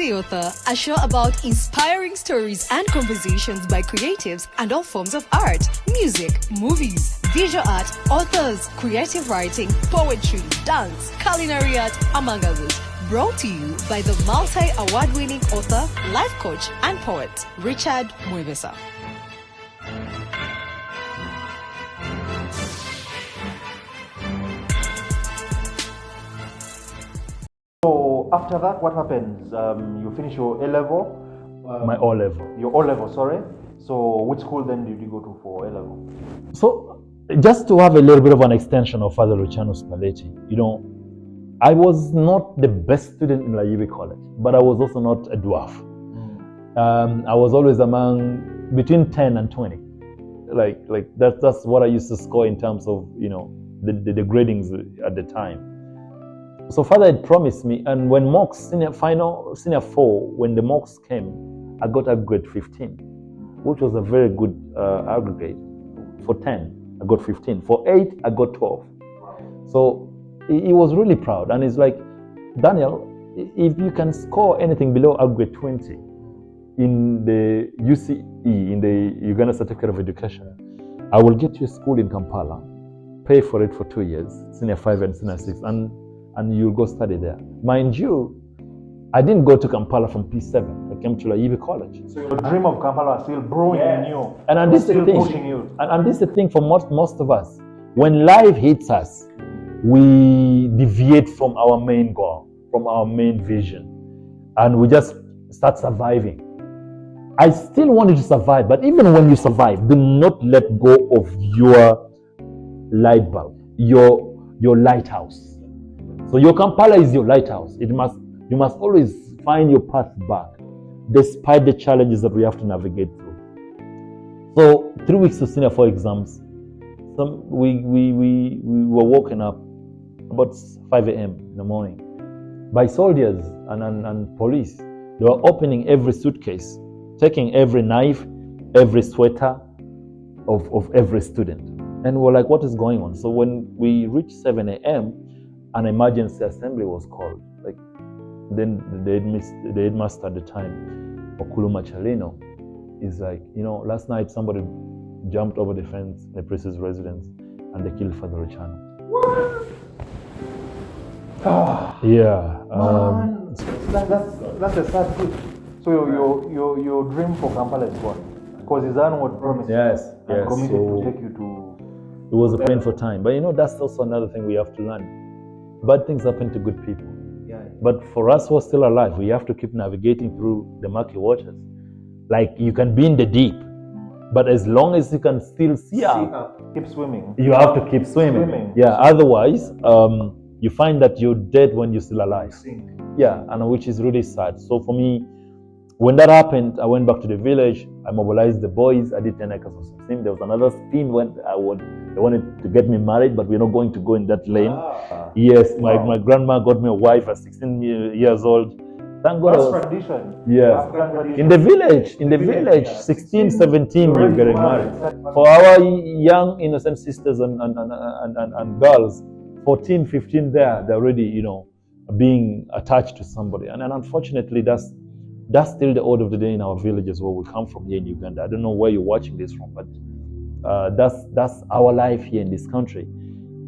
the Author, a show about inspiring stories and conversations by creatives and all forms of art, music, movies, visual art, authors, creative writing, poetry, dance, culinary art, among others. Brought to you by the multi-award-winning author, life coach, and poet, Richard Mwebesa. So after that, what happens? You finish your A-level? My O-level. Your O-level, sorry. So which school then did you go to for A-level? So just to have a little bit of an extension of Father Luciano Spalletti, I was not the best student in Layibe College, but I was also not a dwarf. I was always between 10 and 20. Like that's what I used to score in terms of, the gradings at the time. So Father had promised me, and when mocks, senior 4, when the mocks came, I got a grade 15, which was a very good aggregate. For 10, I got 15. For 8, I got 12. So he was really proud, and he's like, Daniel, if you can score anything below aggregate 20 in the UCE, in the Uganda Certificate of Education, I will get you a school in Kampala, pay for it for 2 years, senior 5 and senior 6, and you'll go study there. Mind you, I didn't go to Kampala from P7. I came to Layibe College. So your dream of Kampala is still brewing in you. And this is the thing. Pushing you. And this is the thing for most of us. When life hits us, we deviate from our main goal, from our main vision, and we just start surviving. I still wanted to survive, but even when you survive, do not let go of your light bulb, your lighthouse. So your Kampala is your lighthouse. You must always find your path back, despite the challenges that we have to navigate through. So 3 weeks to senior 4 exams, we were woken up about 5 a.m. in the morning by soldiers and police. They were opening every suitcase, taking every knife, every sweater of every student. And we're like, what is going on? So when we reached 7 a.m., an emergency assembly was called. Then the headmaster at the time, Okuluma Chalino, is like, last night somebody jumped over the fence in the priest's residence and they killed Father Luciano. What? Yeah. That's a sad truth. So your dream for Kampala is gone because his onward promise. Yes. Committed to take you to. It was a painful time, but that's also another thing we have to learn. Bad things happen to good people. Yeah. But for us who are still alive, we have to keep navigating through the murky waters. Like you can be in the deep, but as long as you can still see out, keep swimming. You have to keep swimming. Yeah. Otherwise, you find that you're dead when you're still alive. Yeah, and which is really sad. So for me, when that happened, I went back to the village. I mobilized the boys. I did 10 acres of something. There was another spin when they wanted to get me married, but we're not going to go in that lane. Yes, my grandma got me a wife at 16 years old. Thank God. That's tradition. Yes. In the village, 16, 17, you're getting married. For our young, innocent sisters and girls, 14, 15 they're already, being attached to somebody. And unfortunately, that's still the order of the day in our villages where we come from here in Uganda. I don't know where you're watching this from, but that's our life here in this country.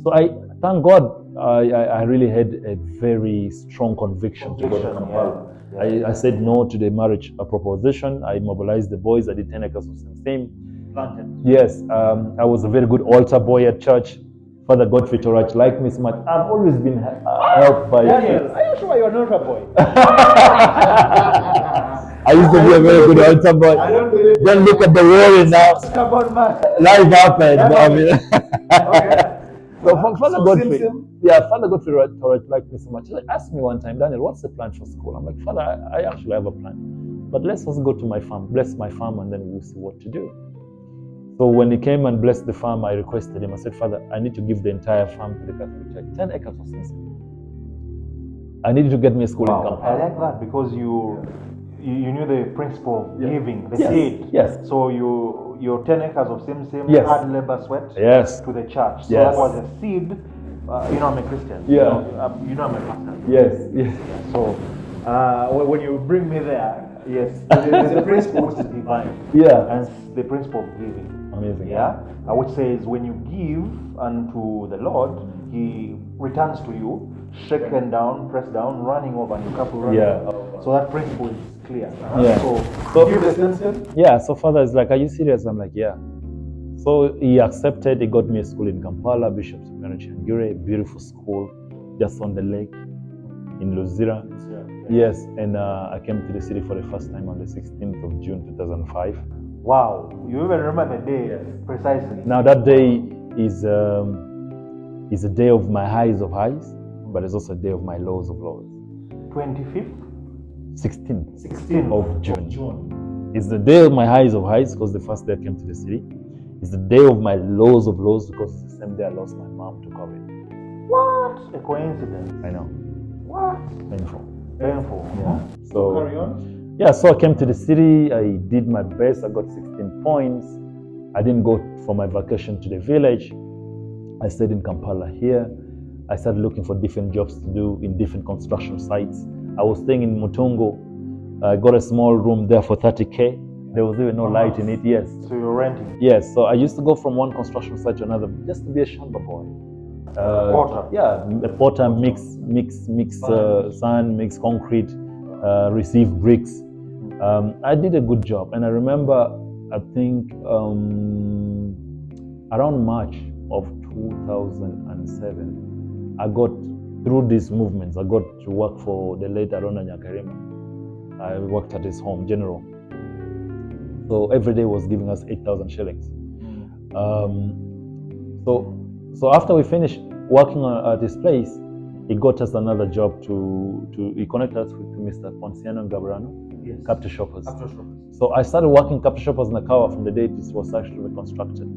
So I thank God I really had a very strong conviction to go to Kampala. I said no to the marriage proposition. I mobilized the boys. I did 10 acres of same. Planted. Yes, I was a very good altar boy at church. Father Godfrey Torach liked me so much. I've always been helped by... Daniel, are you sure you're not a boy? I used to be a very good altar boy. I don't believe it. Then look at the world now. Come on, man. Life happened. Okay. So Father Godfrey, Father Godfrey Torach liked me so much. He asked me one time, Daniel, what's the plan for school? I'm like, Father, I actually have a plan. But let's just go to my farm, bless my farm, and then we'll see what to do. So when he came and blessed the farm, I requested him. I said, Father, I need to give the entire farm to the Catholic Church, 10 acres of something. I need to get me a school in Kampala. I like that because you knew the principle of giving, the seed. Yes. So your 10 acres of same hard labor sweat to the church. So that was a seed. I'm a Christian. Yeah. I'm a pastor. Yes. So When you bring me there, yes, there's a principle which is divine. Yeah. And the principle of giving. Amazing. Yeah. Which says when you give unto the Lord, He returns to you, shaken down, pressed down, running over, and you cup running over. So that principle is clear. Yeah. So give the same. Yeah. So Father is like, "Are you serious?" I'm like, "Yeah." So he accepted. He got me a school in Kampala, Bishop's Changire, beautiful school, just on the lake in Luzira. Yes, and I came to the city for the first time on the 16th of June 2005. Wow, you even remember the day precisely. Now that day is a day of my highs of highs, but it's also a day of my lows of lows. 25th? 16th of June. It's the day of my highs of highs because the first day I came to the city. It's the day of my lows of lows because it's the same day I lost my mom to COVID. What? A coincidence. I know. What? Painful. Yeah. So carry on. Yeah, so I came to the city. I did my best. I got 16 points. I didn't go for my vacation to the village. I stayed in Kampala here. I started looking for different jobs to do in different construction sites. I was staying in Mutungo. I got a small room there for 30K. There was even no light in it. Yes. So you're renting? Yes. So I used to go from one construction site to another just to be a shamba boy. Porter. Yeah, a porter, mix sand, mix concrete, receive bricks. I did a good job, and I remember, I think around March of 2007, I got through these movements. I got to work for the late Arona Nyakarima. I worked at his home, General. So every day was giving us 8,000 shillings. So after we finished working at this place, he got us another job he connected us with Mr. Ponciano Gabrano, Captain Shoppers. So I started working Captain Shoppers in Nakawa from the day this was actually reconstructed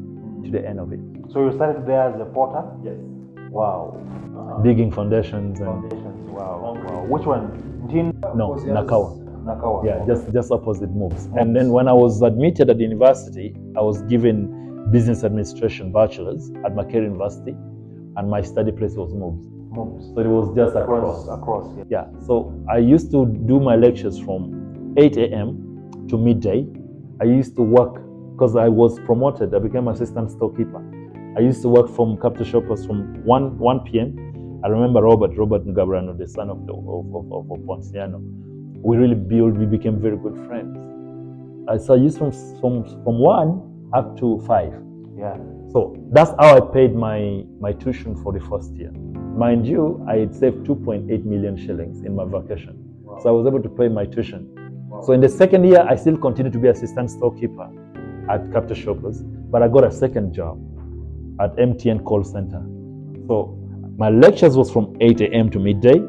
to the end of it. So you started there as a porter? Yes. Wow. Digging foundations. Wow. Which one? No, Nakawa. Nakawa. Yeah, just opposite moves. And then when I was admitted at the university, I was given business administration bachelor's at Makere University, and my study place was Moves. So it was just across. Yeah. So I used to do my lectures from 8 a.m. to midday. I used to work because I was promoted. I became assistant storekeeper. I used to work from Captain Shoppers from 1 p.m. I remember Robert Ngabrano, the son of Ponciano. We became very good friends. So I used from 1 up to 5. Yeah. So that's how I paid my tuition for the first year. Mind you, I had saved 2.8 million shillings in my vacation. Wow. So I was able to pay my tuition. Wow. So in the second year, I still continued to be assistant storekeeper at Captain Shoppers, but I got a second job at MTN call center. So my lectures was from 8 a.m. to midday.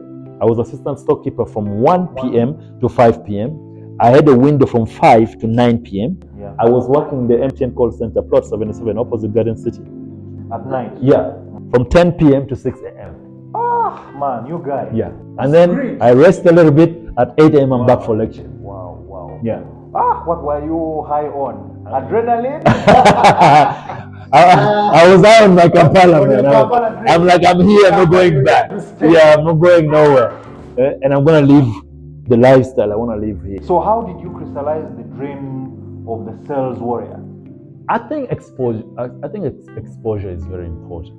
I was assistant storekeeper from 1 p.m. to 5 p.m. I had a window from 5 to 9 p.m. Yeah. I was working the MTN call center, plot 77, opposite Garden City. At night? Yeah. From 10 p.m. to 6 a.m. Ah, man, you guys. Yeah. And then I rest a little bit. At 8 a.m. I'm back for lecture. Wow. Yeah. What were you high on? Adrenaline? I was out on my Kampala, man. I'm like, I'm here, I'm not going back. Yeah, I'm not going nowhere. And I'm going to live the lifestyle I want to live here. So how did you crystallize the dream of the sales warrior? I think exposure is very important.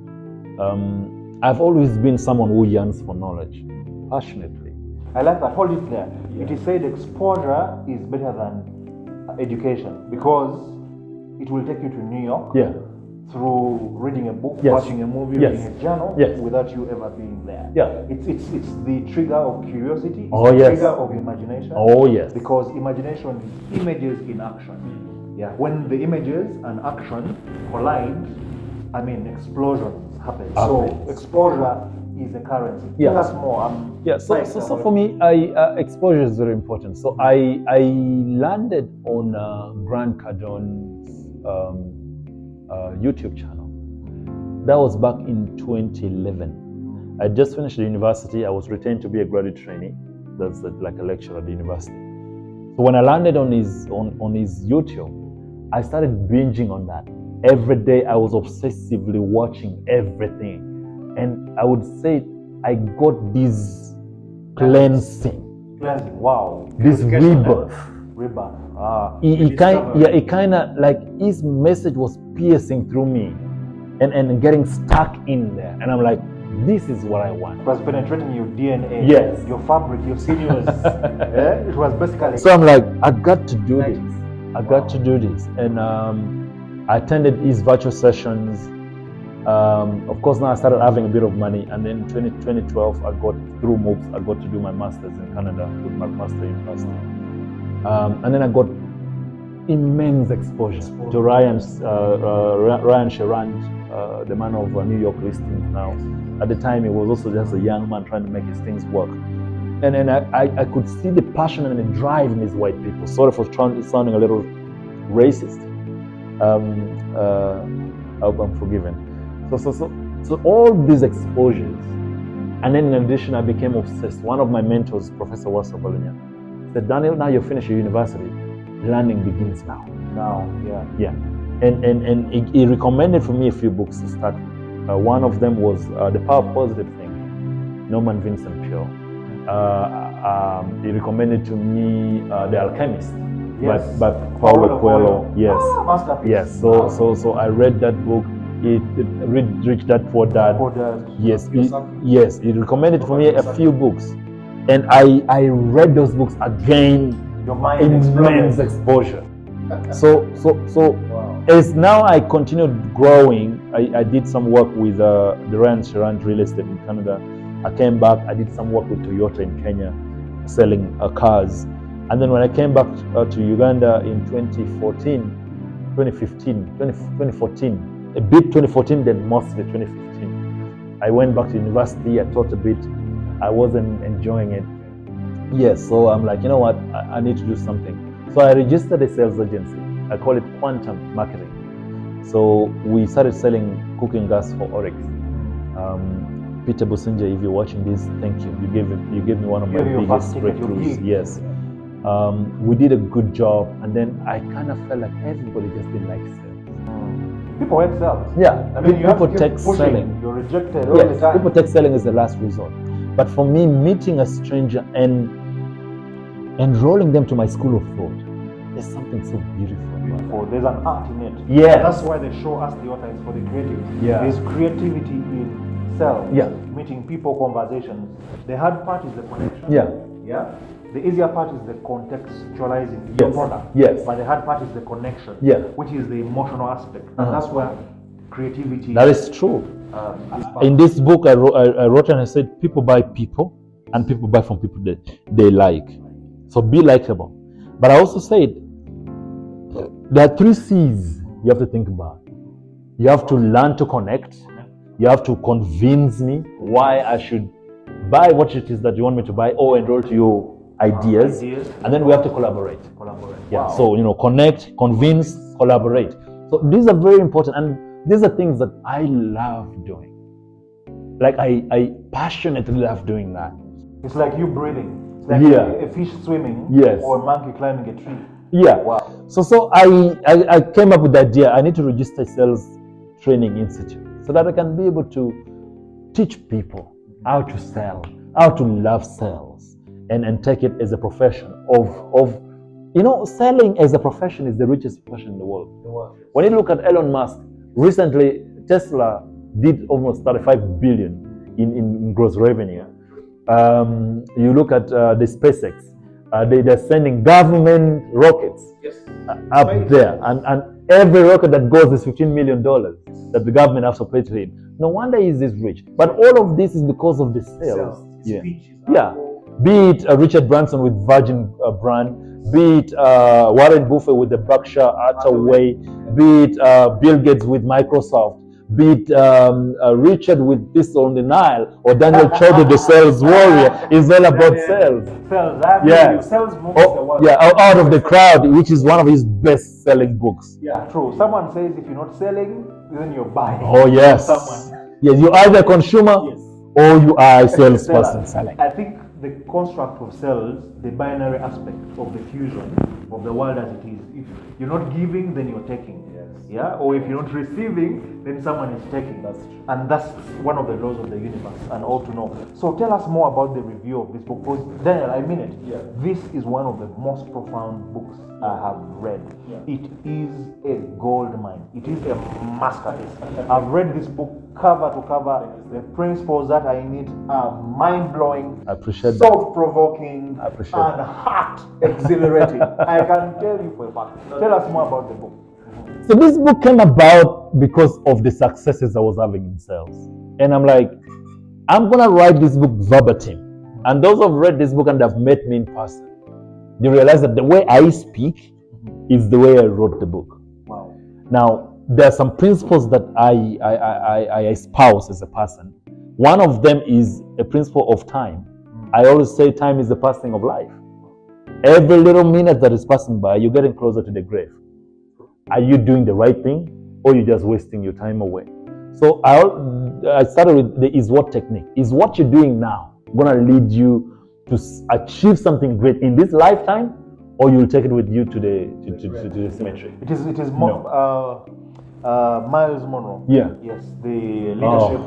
I've always been someone who yearns for knowledge, passionately. I like that. Hold it there. Yeah. It is said exposure is better than education because it will take you to New York through reading a book, watching a movie, reading a journal, without you ever being there. Yeah. It's the trigger of curiosity. It's the trigger of imagination. Oh yes. Because imagination is images in action. Yeah. When the images and action collide, explosions happen. So exposure is a currency. Yeah. Tell us more. So for me, exposure is very important. So I landed on Grant Cardone's YouTube channel. That was back in 2011. I just finished the university. I was retained to be a graduate trainee. That's like a lecturer at the university. So when I landed on his YouTube, I started binging on that. Every day I was obsessively watching everything. And I would say I got this cleansing. Cleansing. Wow. This rebirth. Rebirth. It kind of like his message was piercing through me and getting stuck in there. And I'm like, this is what I want. It was penetrating your DNA, yes, your fabric, your sinews. Yeah? It was basically. So I'm like, I got to do this. I got to do this. And I attended his virtual sessions. Of course, now I started having a bit of money. And then 2012, I got through MOOCs, I got to do my master's in Canada with McMaster University. And then I got immense exposure to Ryan Sherrand, the man of New York listings now. At the time, he was also just a young man trying to make his things work. And then I could see the passion and the drive in these white people. Sorry for sounding a little racist. I'm forgiven. So all these exposures, and then in addition, I became obsessed. One of my mentors, Professor Wasa Balunya, said, Daniel, now you finish your university, learning begins now. Yeah. And he recommended for me a few books to start. One of them was The Power of Positive Thinking, Norman Vincent Peale. He recommended to me The Alchemist, by Paulo Coelho. Yes. Masterpiece. Yes. So I read that book. It Rich Dad Poor Dad. Yes. He recommended for me a few books, and I read those books again. Your mind immense exposure. So wow. As now I continued growing, I did some work with the Ryan Sherrand real estate in Canada. I came back, I did some work with Toyota in Kenya, selling cars. And then when I came back to Uganda in 2014, a bit 2014, then mostly 2015, I went back to university, I taught a bit, I wasn't enjoying it. Yes, so I'm like, you know what, I need to do something. So I registered a sales agency. I call it Quantum Marketing. So we started selling cooking gas for Oryx. Peter Businja, if you're watching this, thank you. You gave me one of my biggest breakthroughs. Yes. We did a good job, and then I kind of felt like everybody just didn't like sales. People hate sales. Yeah, I mean, people take selling. You're rejected all the time. People take selling as the last resort. But for me, meeting a stranger and enrolling them to my school of thought, there's something so beautiful. There's an art in it. Yeah. And that's why they show us the author is for the creative. Yeah. There's creativity in sales. Yeah. Meeting people, conversations. The hard part is the connection. Yeah. Yeah. The easier part is the contextualizing Yes. your product. Yes. But the hard part is the connection. Yeah. Which is the emotional aspect. And that's where creativity. That is true. In this book, I wrote and I said, people buy people, and people buy from people that they like. So be likable. But I also said, there are 3 C's you have to think about. You have to learn to connect. You have to convince me why I should buy what it is that you want me to buy or enroll to your ideas. And then we have to collaborate. Yeah. Wow. So, connect, convince, collaborate. So these are very important. And these are things that I love doing. Like I passionately love doing that. It's like you breathing. It's like a fish swimming. Yes. Or a monkey climbing a tree. Yeah. Wow. So I came up with the idea. I need to register a sales training institute so that I can be able to teach people how to sell, how to love sales, and take it as a profession of selling as a profession is the richest profession in the world. When you look at Elon Musk, recently Tesla did almost 35 billion in gross revenue. You look at the SpaceX, they're sending government rockets up there, and every rocket that goes is $15 million that the government has to pay to it. No wonder he's this rich. But all of this is because of the sales. Yeah. Be it Richard Branson with Virgin brand, be it Warren Buffett with the Berkshire Hathaway, be it Bill Gates with Microsoft, be it Richard with this on the Nile, or Daniel Chodo, the sales warrior, is all about sales. Sales moves the world. Out of the Crowd, which is one of his best-selling books. Yeah, true. Someone says if you're not selling, then you're buying. Oh yes. Yes, you're either a consumer or you are a salesperson selling. I think the construct of sales, the binary aspect of the fusion of the world as it is. If you're not giving, then you're taking. Yeah, or if you're not receiving, then someone is taking. That's true. And that's one of the laws of the universe, and all to know. So tell us more about the review of this book, because Daniel, I mean it. Yeah. This is one of the most profound books I have read. Yeah. It is a gold mine. It is a masterpiece. I've read this book cover to cover. The principles that I need are mind-blowing, I appreciate that. thought-provoking, I appreciate and heart-exhilarating. I can tell you for a fact. Tell us more about the book. So this book came about because of the successes I was having in sales. And I'm like, I'm going to write this book verbatim. And those who have read this book and have met me in person, they realize that the way I speak is the way I wrote the book. Wow. Now, there are some principles that I espouse as a person. One of them is a principle of time. I always say time is the passing of life. Every little minute that is passing by, you're getting closer to the grave. Are you doing the right thing, or are you just wasting your time away? So I started with the is what technique. Is what you're doing now going to lead you to achieve something great in this lifetime, or you'll take it with you to the cemetery? It is more Miles Monroe. Yeah. Yes, the leadership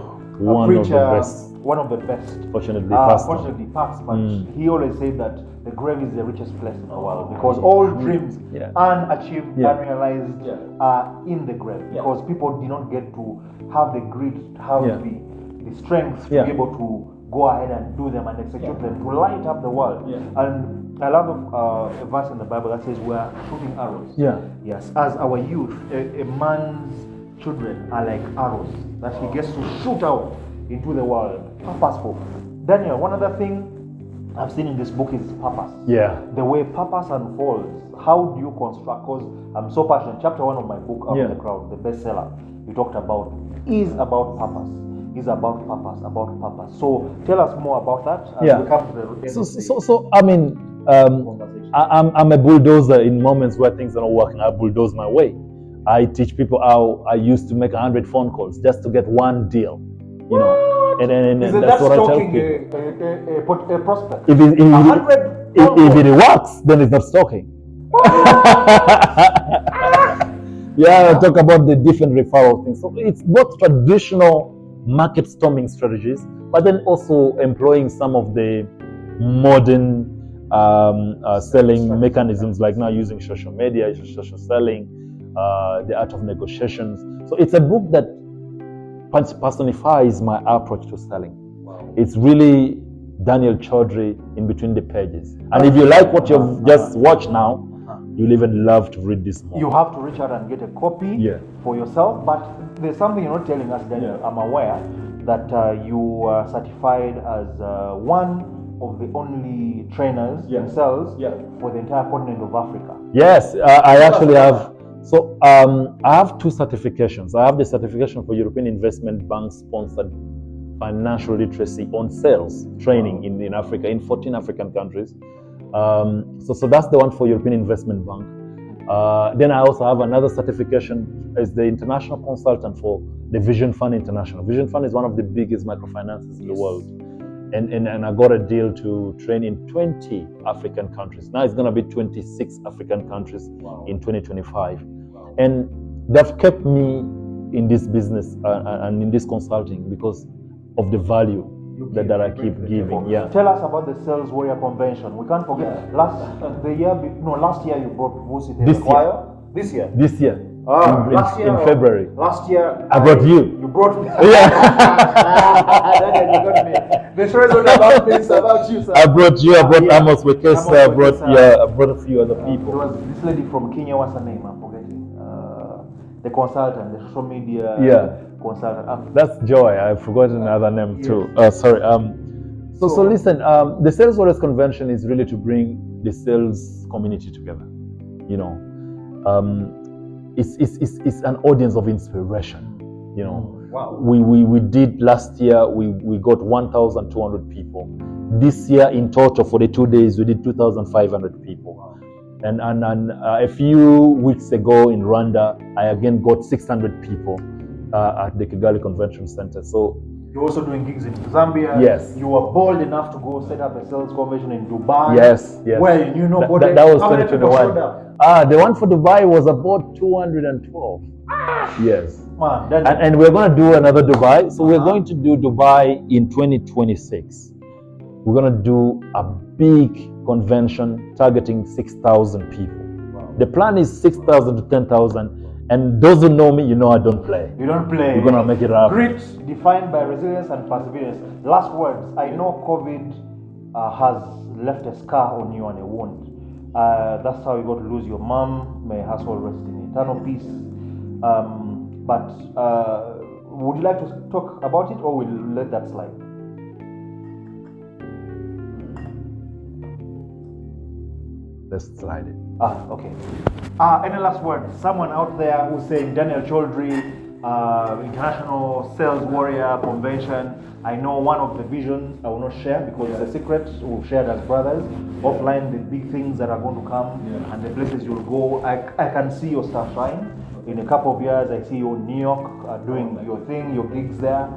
preacher, one of the best. Fortunately passed. Fortunately passed, but he always said that the grave is the richest place in the world, because all dreams, unachieved, unrealized, are in the grave, because people did not get to have the grit, to have the strength to be able to go ahead and do them and execute them, to light up the world. And I love a verse in the Bible that says we are shooting arrows. Yes, as our youth, a man's children are like arrows that he gets to shoot out into the world. Purposeful. Daniel, one other thing I've seen in this book is purpose. Yeah. The way purpose unfolds. How do you construct? Because I'm so passionate. Chapter 1 of my book, Out of the Crowd, the bestseller, you talked about, is about purpose. Is about purpose, about purpose. So tell us more about that as we come to the end. So I mean, I'm a bulldozer in moments where things are not working. I bulldoze my way. I teach people how I used to make 100 phone calls just to get one deal. You know. And that's what I tell people. A prospect. If it works, then it's not stalking. I talk about the different referral things. So it's both traditional market storming strategies, but then also employing some of the modern selling mechanisms, like now using social media, social selling, the art of negotiations. So it's a book that personifies my approach to selling. Wow. It's really Daniel Chaudhry in between the pages. And if you like what you've just watched now, you'll even love to read this more. You have to reach out and get a copy for yourself. But there's something you're not telling us, Daniel. I'm aware that you are certified as one of the only trainers themselves for the entire continent of Africa. Yes, I actually have. So I have two certifications. I have the certification for European Investment Bank sponsored financial literacy on sales training in Africa, in 14 African countries. So that's the one for European Investment Bank. Then I also have another certification as the international consultant for the Vision Fund International. Vision Fund is one of the biggest microfinances in the world. And I got a deal to train in 20 African countries. Now it's going to be 26 African countries in 2025. Wow. And they've kept me in this business and in this consulting because of the value that I keep giving. Yeah. Tell us about the Sales Warrior Convention. We can't forget last year you brought Vusi to the choir. This year. In February. Last year I brought you. You brought me. Yeah. You got me. The show is not about me, it's about you, sir. I brought you. I brought Amos Wekesa. I brought a few other people. There was this lady from Kenya. What's her name? I'm forgetting. The consultant, the social media consultant. That's Joy. I've forgotten another name too. Sorry. So listen. The Sales Warriors Convention is really to bring the sales community together. You know. It's an audience of inspiration, you know. Wow. We did last year, we got 1,200 people. This year in total for the 2 days, we did 2,500 people. Wow. And a few weeks ago in Rwanda, I again got 600 people at the Kigali Convention Center. So You're also doing gigs in Zambia. Yes. You were bold enough to go set up a sales convention in Dubai. Yes, yes. Where you know that was how many people 2021. showed up? The one for Dubai was about 212. Yes. Man, and we're going to do another Dubai. So we're going to do Dubai in 2026. We're going to do a big convention targeting 6,000 people. Wow. The plan is 6,000 to 10,000. And those who know me, you know I don't play. You don't play. We're going to make it happen. Grit defined by resilience and perseverance. Last words. I know COVID has left a scar on you and a wound. That's how you got to lose your mom. May her soul rest in eternal peace. But would you like to talk about it, or we'll let that slide? Let's slide it. Okay. Any last words? Someone out there who's saying Daniel Chaudhry, international sales warrior convention. I know one of the visions I will not share because it's a secret. We've shared as brothers. Offline, the big things that are going to come and the places you'll go. I can see your stuff shine. In a couple of years, I see you in New York doing your thing, your gigs there.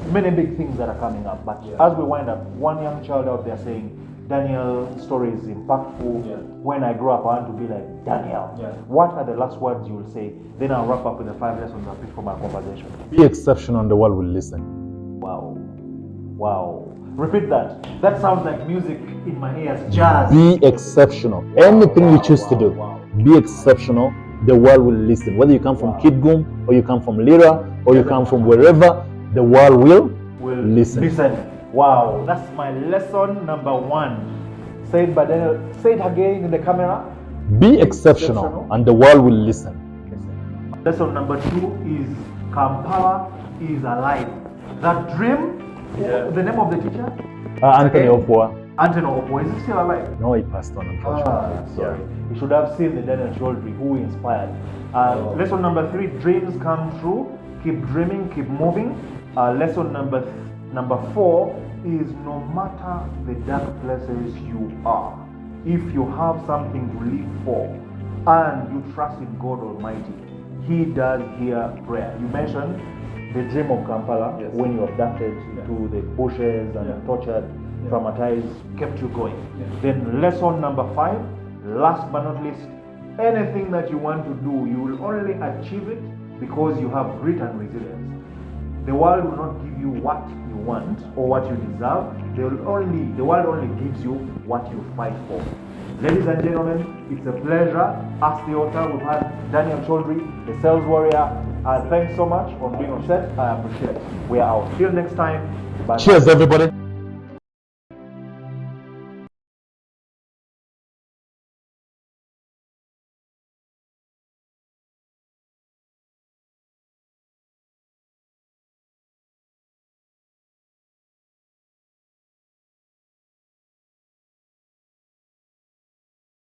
Many big things that are coming up. But as we wind up, one young child out there saying, Daniel's story is impactful. When I grow up, I want to be like Daniel. What are the last words you will say? Then I'll wrap up with the 5 lessons I picked from our conversation. Be exceptional, and the world will listen. Wow. Wow. Repeat that. That sounds like music in my ears. Jazz. Be exceptional. Anything you choose to do, be exceptional. The world will listen. Whether you come from Kidgum, or you come from Lira, or you come from wherever, the world will listen. Wow, that's my lesson number 1. Said by Daniel. Say it again in the camera. Be exceptional, and the world will listen. Lesson number 2 is Kampala is alive. That dream, the name of the teacher? Anthony Opua. Anthony Opua, is he still alive? No, he passed on, unfortunately. Sorry. You should have seen the Daniel Chaudhry who inspired. Lesson number 3, dreams come true. Keep dreaming, keep moving. Lesson number 4 is no matter the dark places you are, if you have something to live for and you trust in God Almighty, He does hear prayer. You mentioned the dream of Kampala when you abducted to the bushes and tortured, traumatized, kept you going. Then lesson number 5, last but not least, anything that you want to do, you will only achieve it because you have grit and resilience. The world will not give you what you want or what you deserve. The world only gives you what you fight for. Ladies and gentlemen, it's a pleasure. Ask the author. We've had Daniel Chaudhry, the sales warrior. Thanks so much for being on set. I appreciate it. We are out. Till next time. Bye. Cheers, everybody.